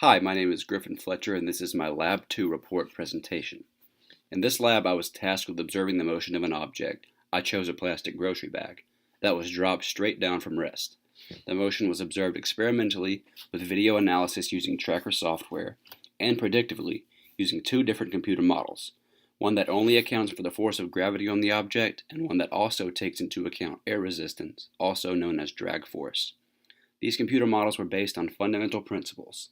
Hi, my name is Griffin Fletcher, and this is my Lab 2 report presentation. In this lab, I was tasked with observing the motion of an object. I chose a plastic grocery bag that was dropped straight down from rest. The motion was observed experimentally with video analysis using tracker software and predictively using two different computer models, one that only accounts for the force of gravity on the object and one that also takes into account air resistance, also known as drag force. These computer models were based on fundamental principles,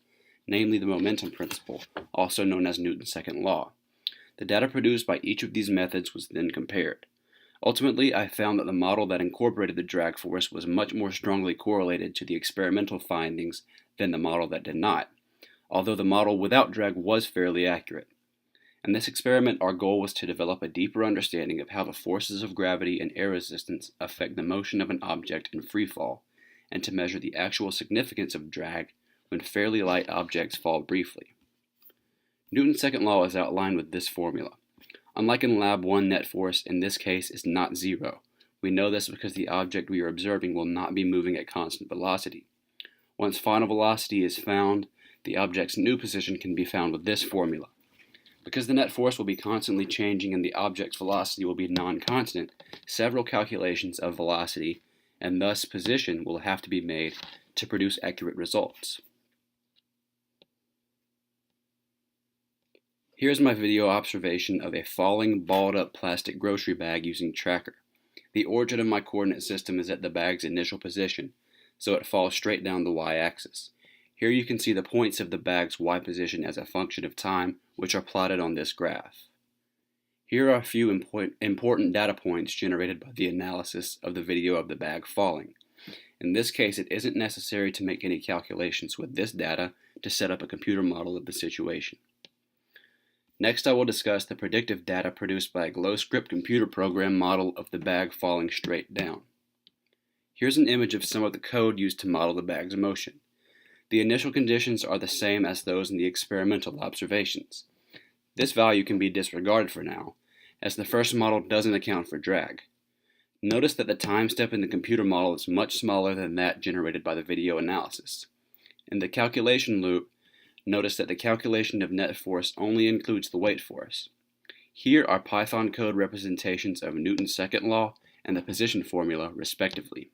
namely the momentum principle, also known as Newton's second law. The data produced by each of these methods was then compared. Ultimately, I found that the model that incorporated the drag force was much more strongly correlated to the experimental findings than the model that did not, although the model without drag was fairly accurate. In this experiment, our goal was to develop a deeper understanding of how the forces of gravity and air resistance affect the motion of an object in freefall, and to measure the actual significance of drag when fairly light objects fall briefly. Newton's second law is outlined with this formula. Unlike in Lab 1, net force in this case is not zero. We know this because the object we are observing will not be moving at constant velocity. Once final velocity is found, the object's new position can be found with this formula. Because the net force will be constantly changing and the object's velocity will be non-constant, several calculations of velocity and thus position will have to be made to produce accurate results. Here's my video observation of a falling, balled-up plastic grocery bag using tracker. The origin of my coordinate system is at the bag's initial position, so it falls straight down the y-axis. Here you can see the points of the bag's y position as a function of time, which are plotted on this graph. Here are a few important data points generated by the analysis of the video of the bag falling. In this case, it isn't necessary to make any calculations with this data to set up a computer model of the situation. Next, I will discuss the predictive data produced by a GlowScript computer program model of the bag falling straight down. Here's an image of some of the code used to model the bag's motion. The initial conditions are the same as those in the experimental observations. This value can be disregarded for now, as the first model doesn't account for drag. Notice that the time step in the computer model is much smaller than that generated by the video analysis. In the calculation loop, notice that the calculation of net force only includes the weight force. Here are Python code representations of Newton's second law and the position formula, respectively.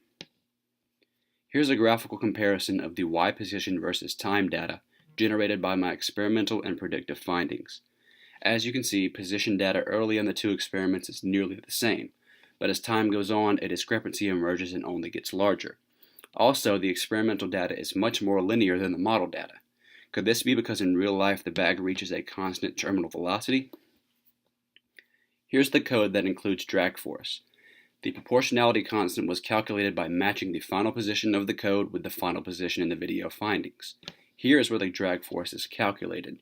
Here's a graphical comparison of the y position versus time data generated by my experimental and predictive findings. As you can see, position data early in the two experiments is nearly the same, but as time goes on, a discrepancy emerges and only gets larger. Also, the experimental data is much more linear than the model data. Could this be because in real life the bag reaches a constant terminal velocity? Here's the code that includes drag force. The proportionality constant was calculated by matching the final position of the code with the final position in the video findings. Here is where the drag force is calculated.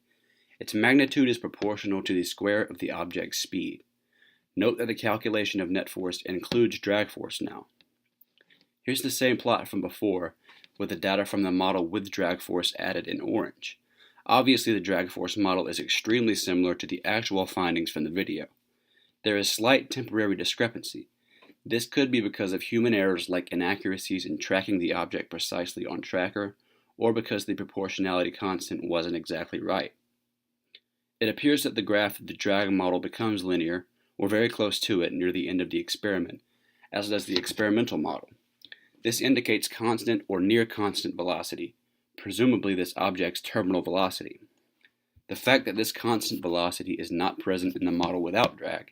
Its magnitude is proportional to the square of the object's speed. Note that the calculation of net force includes drag force now. Here's the same plot from before, with the data from the model with drag force added in orange. Obviously, the drag force model is extremely similar to the actual findings from the video. There is slight temporary discrepancy. This could be because of human errors like inaccuracies in tracking the object precisely on tracker, or because the proportionality constant wasn't exactly right. It appears that the graph of the drag model becomes linear, or very close to it near the end of the experiment, as does the experimental model. This indicates constant or near constant velocity, presumably this object's terminal velocity. The fact that this constant velocity is not present in the model without drag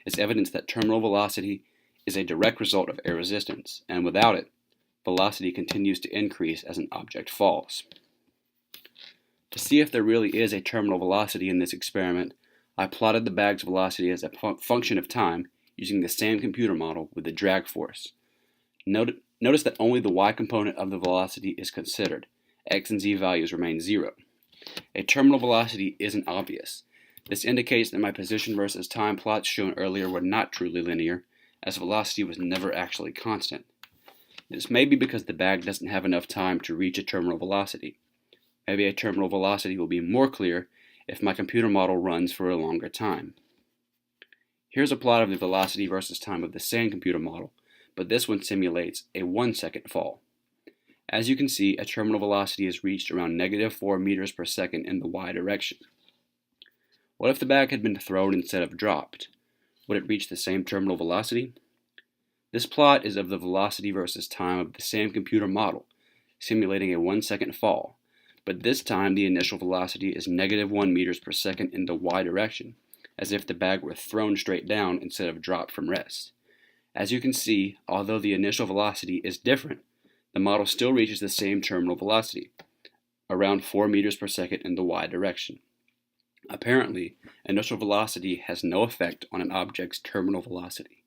is evidence that terminal velocity is a direct result of air resistance, and without it, velocity continues to increase as an object falls. To see if there really is a terminal velocity in this experiment, I plotted the bag's velocity as a function of time using the same computer model with the drag force. Notice that only the y component of the velocity is considered. X and z values remain zero. A terminal velocity isn't obvious. This indicates that my position versus time plots shown earlier were not truly linear, as velocity was never actually constant. This may be because the bag doesn't have enough time to reach a terminal velocity. Maybe a terminal velocity will be more clear if my computer model runs for a longer time. Here's a plot of the velocity versus time of the same computer model, but this one simulates a 1 second fall. As you can see, a terminal velocity is reached around -4 meters per second in the y direction. What if the bag had been thrown instead of dropped? Would it reach the same terminal velocity? This plot is of the velocity versus time of the same computer model, simulating a 1-second fall, but this time the initial velocity is -1 meters per second in the y direction, as if the bag were thrown straight down instead of dropped from rest. As you can see, although the initial velocity is different, the model still reaches the same terminal velocity, around 4 meters per second in the y direction. Apparently, initial velocity has no effect on an object's terminal velocity.